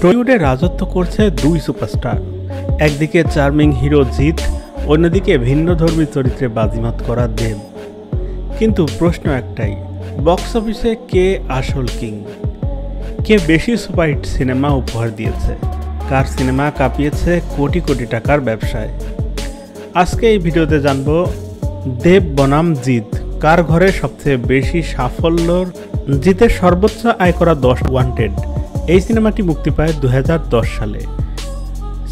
টলিউডে রাজত্ব করছে দুই সুপারস্টার, একদিকে চার্মিং হিরো জিৎ, অন্যদিকে ভিন্নধর্মী চরিত্রে বাজিমাত করা দেব। কিন্তু প্রশ্ন একটাই, বক্স অফিসে কে আসল কিং? কে বেশি সুপারহিট সিনেমা উপহার দিয়েছে? কার সিনেমা কাঁপিয়েছে কোটি কোটি টাকার ব্যবসায়? আজকে এই ভিডিওতে জানবো দেব বনাম জিৎ কার ঘরে সবচেয়ে বেশি সাফল্যর। জিতের সর্বোচ্চ আয় করা 10 ওয়ান্টেড এই সিনেমাটি মুক্তি পায় 2010 সালে।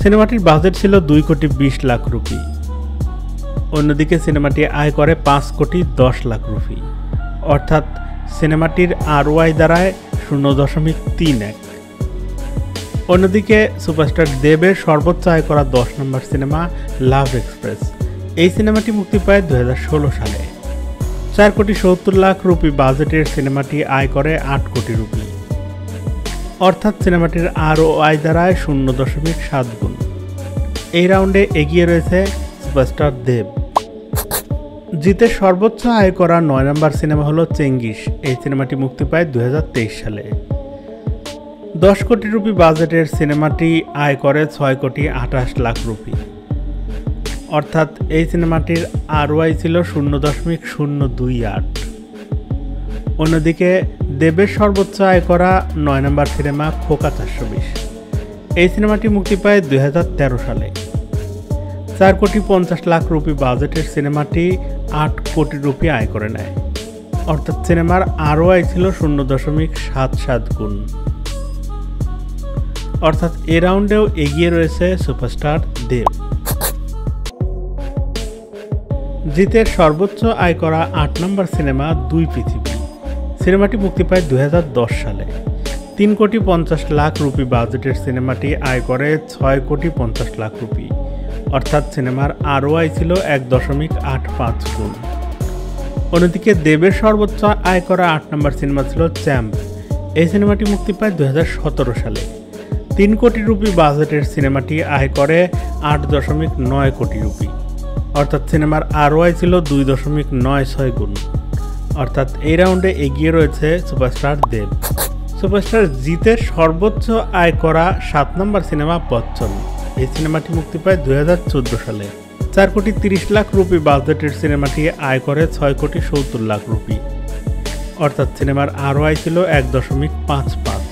সিনেমাটির বাজেট ছিল 2 কোটি 20 লাখ রুপি। অন্যদিকে সিনেমাটি আয় করে 5 কোটি 10 লাখ রুপি, অর্থাৎ সিনেমাটির ROI দাঁড়ায় 0.31। অন্যদিকে সুপারস্টার দেবের সর্বোচ্চ আয় করা 10 নম্বর সিনেমা লাভ এক্সপ্রেস। এই সিনেমাটি মুক্তি পায় 2016 সালে। 4 কোটি 70 লাখ রুপি বাজেটের সিনেমাটি আয় করে 8 কোটি রুপি, অর্থাৎ সিনেমাটির ROI দাঁড়ায় 0.7 গুণ। এই রাউন্ডে এগিয়ে রয়েছে সুপারস্টার দেব। জিতের সর্বোচ্চ আয় করা 9 নম্বর সিনেমা হলো চেঙ্গিস। এই সিনেমাটি মুক্তি পায় 2023 সালে। 10 কোটি রুপি বাজেটের সিনেমাটি আয় করে 6 কোটি 28 লাখ রুপি, অর্থাৎ এই সিনেমাটির ROI ছিল 0.028। অন্যদিকে দেবের সর্বোচ্চ আয় করা 9 নম্বর সিনেমা খোকা 420। এই সিনেমাটি মুক্তি পায় 2013 সালে। 4 কোটি 50 লাখ রুপি বাজেটের সিনেমাটি 8 কোটি রুপি আয় করে নেয়, অর্থাৎ সিনেমার ROI ছিল 0.77 গুণ। অর্থাৎ এ রাউন্ডেও এগিয়ে রয়েছে সুপারস্টার দেব। জিতের সর্বোচ্চ আয় করা 8 নম্বর সিনেমা 2 পৃথিবী। সিনেমাটি মুক্তি পায় 2010 সালে। 3 কোটি 50 লাখ রুপি বাজেটের সিনেমাটি আয় করে 6 কোটি 50 লাখ রুপি, অর্থাৎ সিনেমার ROI ছিল 1.85 গুণ। অন্যদিকে দেবের সর্বোচ্চ আয় করা 8 নম্বর সিনেমা ছিল চ্যাম্প। এই সিনেমাটি মুক্তি পায় 2017 সালে। 3 কোটি রুপি বাজেটের সিনেমাটি আয় করে 8.9 কোটি রুপি, অর্থাৎ সিনেমার ROI ছিল 2.96 গুণ। অর্থাৎ এই রাউন্ডে এগিয়ে রয়েছে সুপারস্টার দেব। সুপারস্টার জিতের সর্বোচ্চ আয় করা 7 নম্বর সিনেমা বচ্চন। এই সিনেমাটি মুক্তি পায় 2014 সালে। 4 কোটি 30 লাখ রুপি বাজেটের সিনেমাটি আয় করে 6 কোটি 70 লাখ রুপি, অর্থাৎ সিনেমার ROI ছিল 1.55।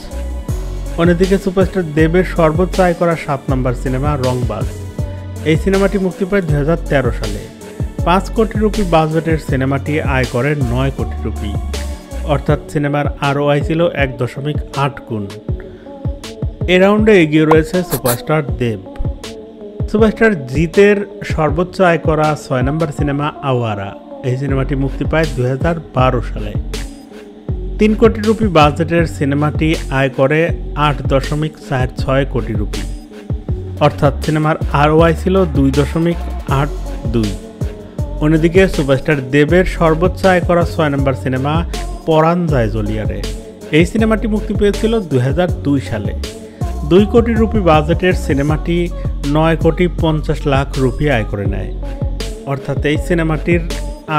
অন্যদিকে সুপারস্টার দেবের সর্বোচ্চ আয় করা 7 নম্বর সিনেমা রংবাজ। এই সিনেমাটি মুক্তি পায় 2013 সালে। 5 কোটি রুপি বাজেটের সিনেমাটি আয় করে 9 কোটি রুপি, অর্থাৎ সিনেমার ROI ছিল 1.8 গুণ। এ রাউন্ডে এগিয়ে রয়েছে সুপারস্টার দেব। সুপারস্টার জিতের সর্বোচ্চ আয় করা 6 নম্বর সিনেমা আওয়ারা। এই সিনেমাটি মুক্তি পায় 2012 সালে। 3 কোটি রুপি বাজেটের সিনেমাটি আয় করে 8.46 কোটি রুপি, অর্থাৎ সিনেমার ROI ছিল 2.82। অন্যদিকে সুপারস্টার দেবের সর্বোচ্চ আয় করা 6 নম্বর সিনেমা পরাণ যায় জলিয়ারে। এই সিনেমাটি মুক্তি পেয়েছিল 2002 সালে। 2 কোটি রুপি বাজেটের সিনেমাটি 9 কোটি 50 লাখ রুপি আয় করে নেয়, অর্থাৎ এই সিনেমাটির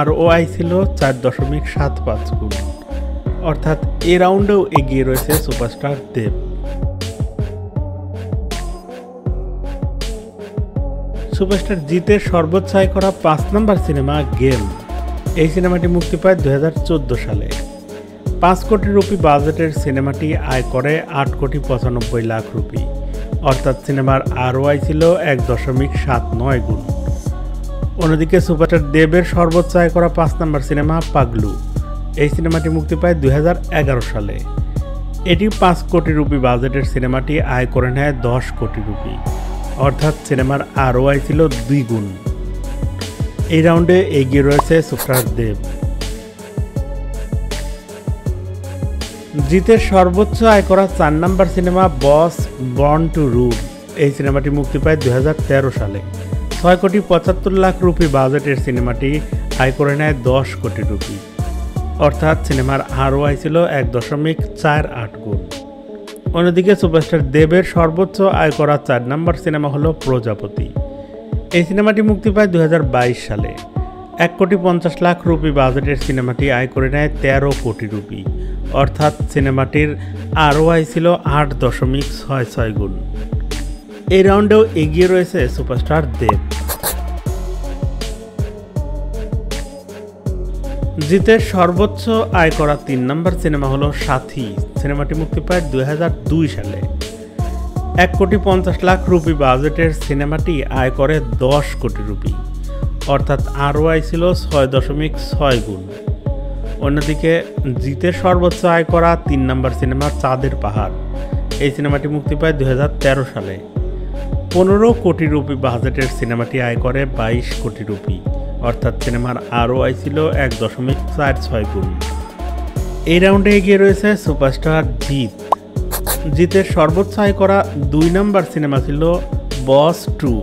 ROI ছিল 4.75 গুণ। অর্থাৎ এ রাউন্ডেও এগিয়ে রয়েছে সুপারস্টার দেব। সুপারস্টার জিতের সর্বোচ্চ আয় করা 5 নম্বর সিনেমা গেম। এই সিনেমাটি মুক্তি পায় 2014 সালে। 5 কোটি রুপি বাজেটের সিনেমাটি আয় করে 8 কোটি 95 লাখ রুপি, অর্থাৎ সিনেমার ROI ছিল 1.79 গুণ। অন্যদিকে সুপারস্টার দেবের সর্বোচ্চ আয় করা 5 নম্বর সিনেমা পাগলু। এই সিনেমাটি মুক্তি পায় 2011 সালে। এটি 5 কোটি রুপি বাজেটের সিনেমাটি আয় করে নেয় 10 কোটি রুপি, অর্থাৎ সিনেমার ROI ছিল 2 গুণ। এই রাউন্ডে এগিয়ে রয়েছে সুপারস্টার দেব। জিতের সর্বোচ্চ আয় করা 4 number cinema boss born to rule. এই সিনেমাটি মুক্তি পায় 2013 সালে। 6 কোটি 75 লাখ রুপি বাজেটের সিনেমাটি আয় করে নেয় 10 কোটি রুপি, অর্থাৎ সিনেমার ROI ছিল 1.48 গুণ। অন্যদিকে সুপারস্টার দেবের সর্বোচ্চ আয় করা 4 নম্বর সিনেমা হলো প্রজাপতি। এই সিনেমাটি মুক্তি পায় 2022 সালে। 1,50,00,000 রুপি বাজেটের সিনেমাটি আয় করে নেয় 13 কোটি রুপি, অর্থাৎ সিনেমাটির ROI ছিল 8.66 গুণ। এই রাউন্ডেও এগিয়ে রয়েছে সুপারস্টার দেব। জিতের সর্বোচ্চ আয় করা 3 নম্বর সিনেমা হলো সাথী। সিনেমাটি মুক্তি পায় 2002 সালে। 1,50,00,000 রুপি বাজেটের সিনেমাটি আয় করে 10 কোটি রুপি, অর্থাৎ ROI ছিল 6.6 গুণ। অন্যদিকে জিতের সর্বোচ্চ আয় করা 3 নম্বর সিনেমা চাঁদের পাহাড়। এই সিনেমাটি মুক্তি পায় 2013 সালে। 15 কোটি রুপি বাজেটের সিনেমাটি আয় করে 22 কোটি রুপি, অর্থাৎ সিনেমার ROI ছিল 1.46 গুণ। এই রাউন্ডে এগিয়ে রয়েছে সুপারস্টার জিত। জিতের সর্বোচ্চ আয় করা 2 নম্বর সিনেমা ছিল বস 2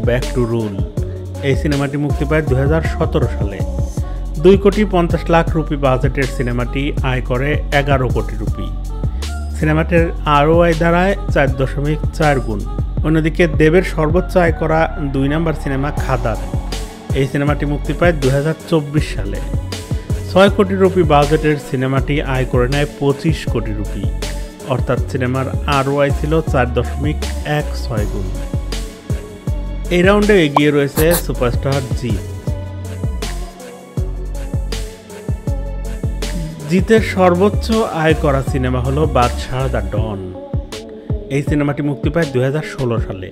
ব্যাক টু রুল। এই সিনেমাটি মুক্তি পায় 2017 সালে। 2,50,00,000 রুপি বাজেটের সিনেমাটি আয় করে 11 কোটি রুপি। সিনেমাটির ROI দাঁড়ায় 4.4 গুণ। অন্যদিকে দেবের সর্বোচ্চ আয় করা 2 নম্বর সিনেমা খাদান। এই সিনেমাটি মুক্তি পায় 2024 সালে। 6 কোটি রুপি বাজেটের সিনেমাটি আয় করে নেয় 25 কোটি রুপি, অর্থাৎ সিনেমার ROI ছিল 4.16 গুণ। এই রাউন্ডে এগিয়ে রয়েছে সুপারস্টার জিত। জিতের সর্বোচ্চ আয় করা সিনেমা হলো বাদশাহ দ্য ডন। এই সিনেমাটি মুক্তি পায় 2016 সালে।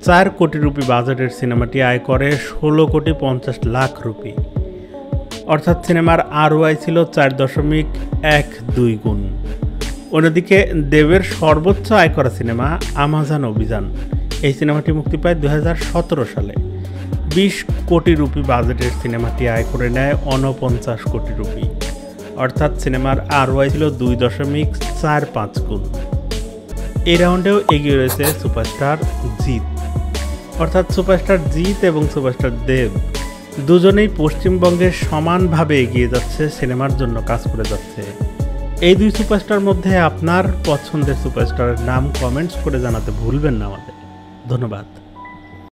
4 কোটি রুপি বাজেটের সিনেমাটি আয় করে 16,50,00,000 রুপি, অর্থাৎ সিনেমার ROI ছিল 4.12 গুণ। অন্যদিকে দেবের সর্বোচ্চ আয় করা সিনেমা আমাজন অভিযান। এই সিনেমাটি মুক্তি পায় 2017 সালে। 20 কোটি রুপি বাজেটের সিনেমাটি আয় করে নেয় 49 কোটি রুপি, অর্থাৎ সিনেমার ROI ছিল 2.45 গুণ। এই রাউন্ডেও এগিয়ে রয়েছে সুপারস্টার জিত, অর্থাৎ সুপারস্টার জিত এবং সুপারস্টার দেব দুজনেই পশ্চিমবঙ্গে সমানভাবে এগিয়ে যাচ্ছে, সিনেমার জন্য কাজ করে যাচ্ছে। এই 2 সুপারস্টার মধ্যে আপনার পছন্দের সুপারস্টারের নাম কমেন্টস করে জানাতে ভুলবেন না আমাদের। ধন্যবাদ।